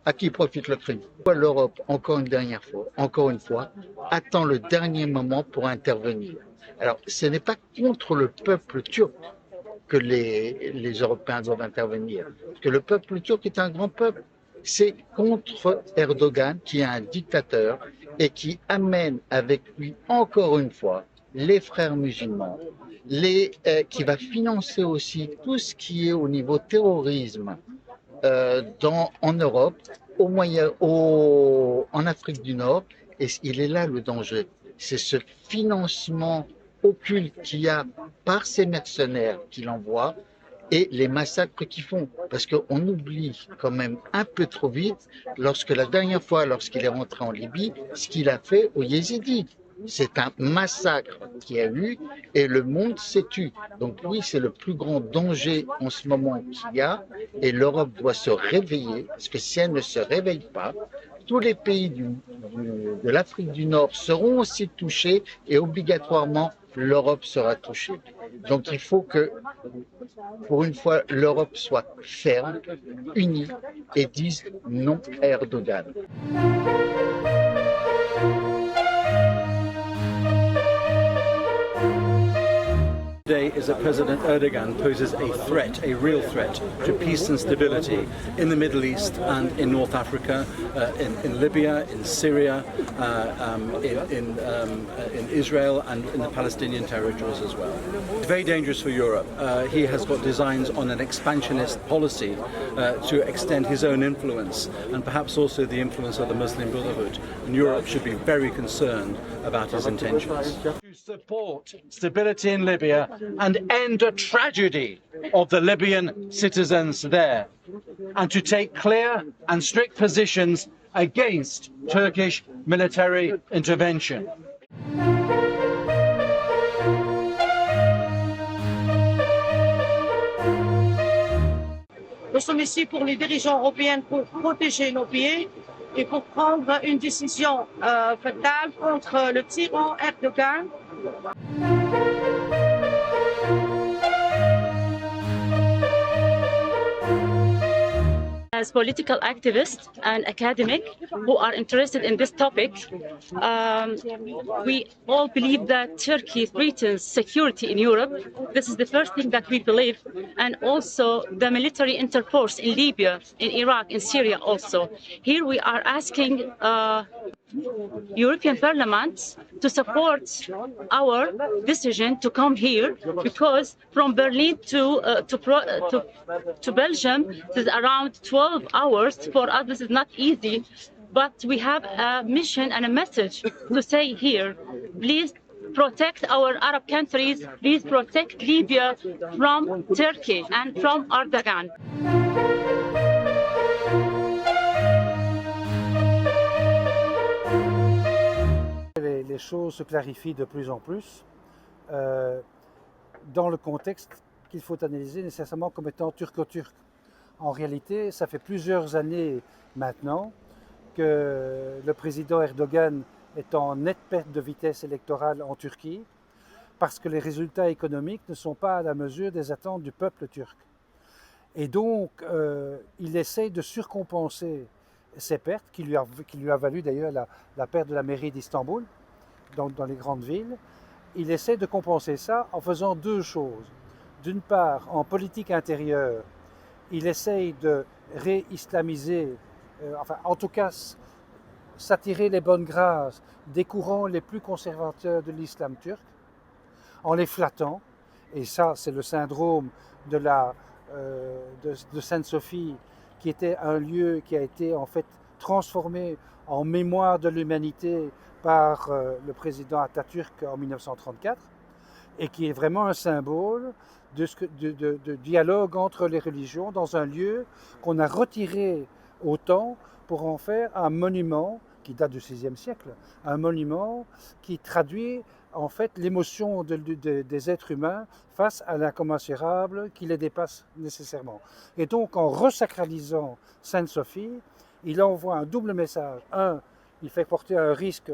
À qui profite le crime? L'Europe, encore une fois, attend le dernier moment pour intervenir. Alors, ce n'est pas contre le peuple turc que les Européens doivent intervenir, parce que le peuple turc est un grand peuple. C'est contre Erdogan, qui est un dictateur et qui amène avec lui, encore une fois, les frères musulmans, qui va financer aussi tout ce qui est au niveau terrorisme en Europe, en Afrique du Nord, et il est là le danger. C'est ce financement occulte qu'il y a par ces mercenaires qu'il envoie et les massacres qu'ils font. Parce qu'on oublie quand même un peu trop vite, la dernière fois, lorsqu'il est rentré en Libye, ce qu'il a fait aux Yézidis. C'est un massacre qu'il y a eu et le monde s'est tu. Donc oui, c'est le plus grand danger en ce moment qu'il y a et l'Europe doit se réveiller parce que si elle ne se réveille pas, tous les pays de l'Afrique du Nord seront aussi touchés et obligatoirement l'Europe sera touchée. Donc il faut que, pour une fois, l'Europe soit ferme, unie et dise non à Erdogan. Today is that President Erdogan poses a threat, a real threat, to peace and stability in the Middle East and in North Africa, in Libya, in Syria, in Israel and in the Palestinian territories as well. It's very dangerous for Europe. He has got designs on an expansionist policy to extend his own influence and perhaps also the influence of the Muslim Brotherhood. And Europe should be very concerned about his intentions. To support stability in Libya and end a tragedy of the Libyan citizens there, and to take clear and strict positions against Turkish military intervention. Nous sommes ici pour les dirigeants européens pour protéger nos pays et pour prendre une décision fatale contre le tyran Erdogan. As political activists and academics who are interested in this topic, we all believe that Turkey threatens security in Europe. This is the first thing that we believe, and also the military interforce in Libya, in Iraq, in Syria also. Here we are asking European Parliament to support our decision to come here, because from Berlin to Belgium it is around 12 hours. For us this is not easy, but we have a mission and a message to say here. Please protect our Arab countries, please protect Libya from Turkey and from Erdogan. Les choses se clarifient de plus en plus dans le contexte qu'il faut analyser nécessairement comme étant turco-turc. En réalité, ça fait plusieurs années maintenant que le président Erdogan est en nette perte de vitesse électorale en Turquie parce que les résultats économiques ne sont pas à la mesure des attentes du peuple turc. Et donc, il essaye de surcompenser ces pertes, qui lui a valu d'ailleurs la perte de la mairie d'Istanbul, dans les grandes villes. Il essaie de compenser ça en faisant deux choses. D'une part, en politique intérieure, il essaye de réislamiser, en tout cas s'attirer les bonnes grâces des courants les plus conservateurs de l'islam turc, en les flattant. Et ça, c'est le syndrome de Sainte-Sophie, qui était un lieu qui a été en fait transformé en mémoire de l'humanité par le président Atatürk en 1934, et qui est vraiment un symbole de dialogue entre les religions dans un lieu qu'on a retiré au temps pour en faire un monument qui date du VIe siècle, un monument qui traduit en fait l'émotion des êtres humains face à l'incommensurable qui les dépasse nécessairement. Et donc en resacralisant Sainte-Sophie, il envoie un double message. Un, il fait porter un risque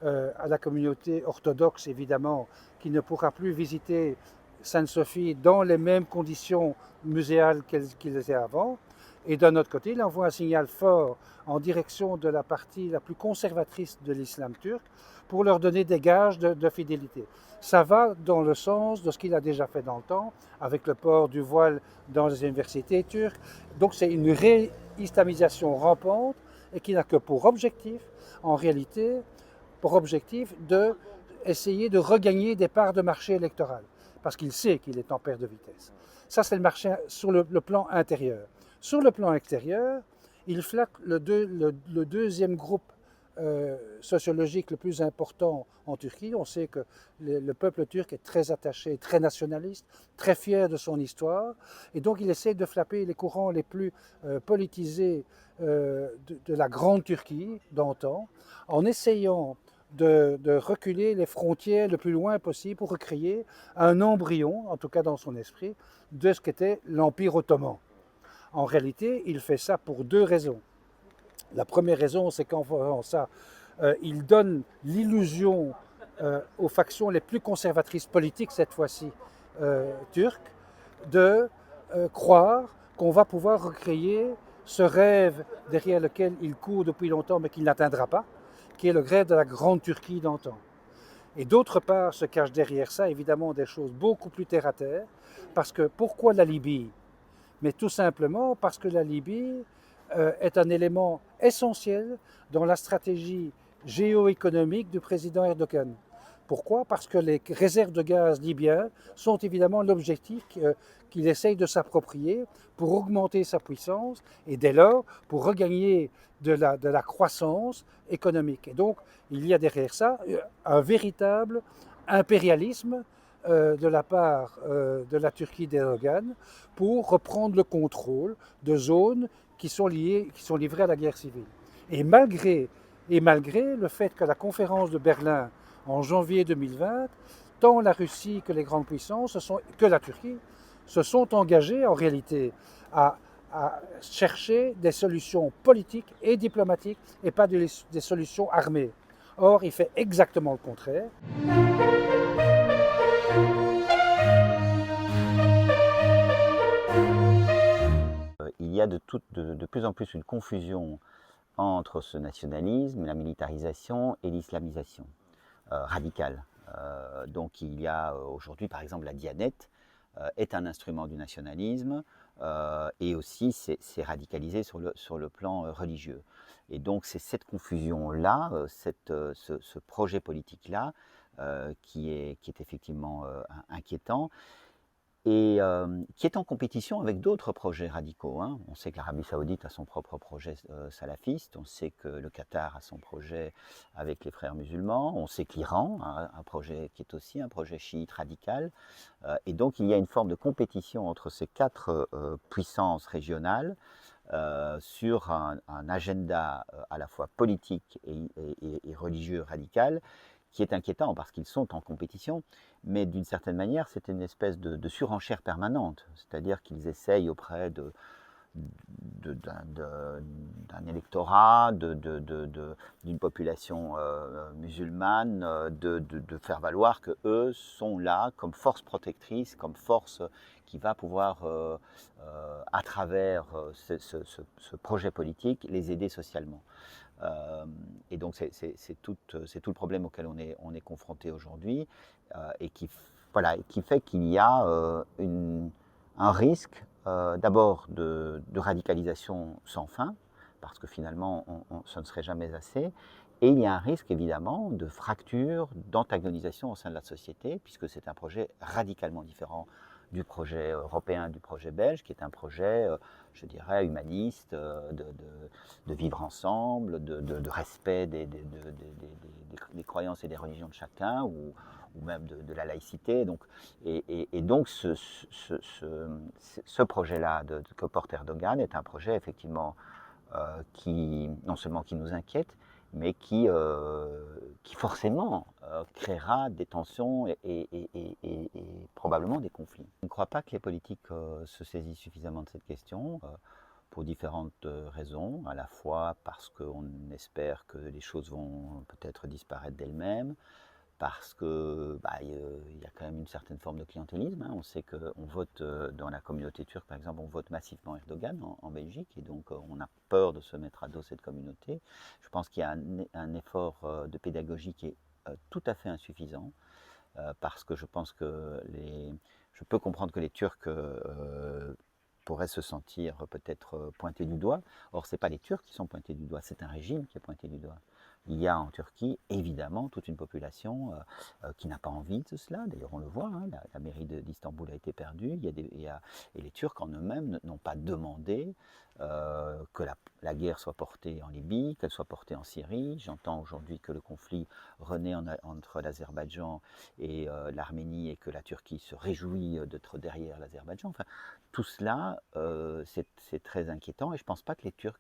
à la communauté orthodoxe, évidemment, qui ne pourra plus visiter Sainte-Sophie dans les mêmes conditions muséales qu'ils étaient avant. Et d'un autre côté, il envoie un signal fort en direction de la partie la plus conservatrice de l'islam turc pour leur donner des gages de fidélité. Ça va dans le sens de ce qu'il a déjà fait dans le temps, avec le port du voile dans les universités turques. Donc c'est une réislamisation rampante et qui n'a que pour objectif, en réalité, pour objectif de essayer de regagner des parts de marché électoral, parce qu'il sait qu'il est en perte de vitesse. Ça, c'est le marché sur le plan intérieur. Sur le plan extérieur, il flatte le deuxième groupe sociologique le plus important en Turquie. On sait que le peuple turc est très attaché, très nationaliste, très fier de son histoire, et donc il essaie de flapper les courants les plus politisés de la grande Turquie d'antan, en essayant de reculer les frontières le plus loin possible pour recréer un embryon, en tout cas dans son esprit, de ce qu'était l'Empire ottoman. En réalité, il fait ça pour deux raisons. La première raison, c'est qu'en faisant ça, il donne l'illusion aux factions les plus conservatrices politiques, cette fois-ci turques, de croire qu'on va pouvoir recréer ce rêve derrière lequel il court depuis longtemps mais qu'il n'atteindra pas, qui est le rêve de la grande Turquie d'antan. Et d'autre part, se cache derrière ça évidemment des choses beaucoup plus terre à terre, parce que pourquoi la Libye? Mais tout simplement parce que la Libye est un élément essentiel dans la stratégie géoéconomique du président Erdogan. Pourquoi? Parce que les réserves de gaz libyens sont évidemment l'objectif qu'il essaye de s'approprier pour augmenter sa puissance et dès lors pour regagner de la croissance économique. Et donc il y a derrière ça un véritable impérialisme de la part de la Turquie d'Erdogan pour reprendre le contrôle de zones qui sont livrées à la guerre civile. Et malgré le fait que la conférence de Berlin en janvier 2020, tant la Russie que les grandes puissances, que la Turquie, se sont engagés en réalité à chercher des solutions politiques et diplomatiques et pas des solutions armées. Or, il fait exactement le contraire. Il y a de plus en plus une confusion entre ce nationalisme, la militarisation et l'islamisation radicale. Donc il y a aujourd'hui par exemple la Dianette est un instrument du nationalisme et aussi c'est radicalisé sur le plan religieux. Et donc c'est cette confusion-là, ce projet politique-là qui est effectivement inquiétant et qui est en compétition avec d'autres projets radicaux. Hein. On sait que l'Arabie Saoudite a son propre projet salafiste, on sait que le Qatar a son projet avec les frères musulmans, on sait que l'Iran a un projet qui est aussi un projet chiite radical, et donc il y a une forme de compétition entre ces quatre puissances régionales sur un agenda à la fois politique et religieux radical, qui est inquiétant parce qu'ils sont en compétition, mais d'une certaine manière, c'est une espèce de surenchère permanente, c'est-à-dire qu'ils essayent auprès d'un électorat, d'une population musulmane, de faire valoir qu'eux sont là comme force protectrice, comme force qui va pouvoir, à travers ce projet politique, les aider socialement. Et donc c'est tout le problème auquel on est confronté aujourd'hui et qui fait qu'il y a un risque d'abord de radicalisation sans fin, parce que finalement ce ne serait jamais assez, et il y a un risque évidemment de fracture, d'antagonisation au sein de la société, puisque c'est un projet radicalement différent du projet européen, du projet belge, qui est un projet, je dirais, humaniste, de vivre ensemble, de respect des croyances et des religions de chacun, ou même de la laïcité. Donc, et donc ce projet-là que porte Erdogan est un projet effectivement qui, non seulement qui nous inquiète, mais qui forcément créera des tensions et probablement des conflits. Je ne crois pas que les politiques se saisissent suffisamment de cette question pour différentes raisons, à la fois parce qu'on espère que les choses vont peut-être disparaître d'elles-mêmes, parce que il y a quand même une certaine forme de clientélisme. Hein. On sait qu'on vote dans la communauté turque, par exemple, on vote massivement Erdogan en Belgique, et donc on a peur de se mettre à dos cette communauté. Je pense qu'il y a un effort de pédagogie qui est tout à fait insuffisant, parce que je pense que je peux comprendre que les Turcs pourraient se sentir peut-être pointés du doigt. Or, ce n'est pas les Turcs qui sont pointés du doigt, c'est un régime qui est pointé du doigt. Il y a en Turquie, évidemment, toute une population qui n'a pas envie de cela. D'ailleurs, on le voit, hein, la mairie d'Istanbul a été perdue. Et les Turcs en eux-mêmes n'ont pas demandé que la guerre soit portée en Libye, qu'elle soit portée en Syrie. J'entends aujourd'hui que le conflit renaît entre l'Azerbaïdjan et l'Arménie, et que la Turquie se réjouit d'être derrière l'Azerbaïdjan. Enfin, tout cela, c'est très inquiétant, et je ne pense pas que les Turcs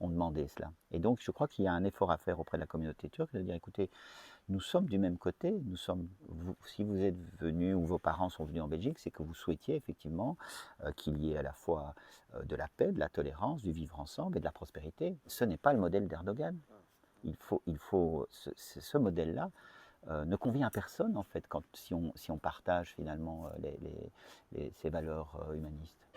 ont demandé cela. Et donc, je crois qu'il y a un effort à faire auprès de la communauté turque, de dire, écoutez, nous sommes du même côté, si vous êtes venus, ou vos parents sont venus en Belgique, c'est que vous souhaitiez effectivement qu'il y ait à la fois de la paix, de la tolérance, du vivre ensemble et de la prospérité. Ce n'est pas le modèle d'Erdogan. Ce modèle-là ne convient à personne, en fait, si on partage finalement ces valeurs humanistes.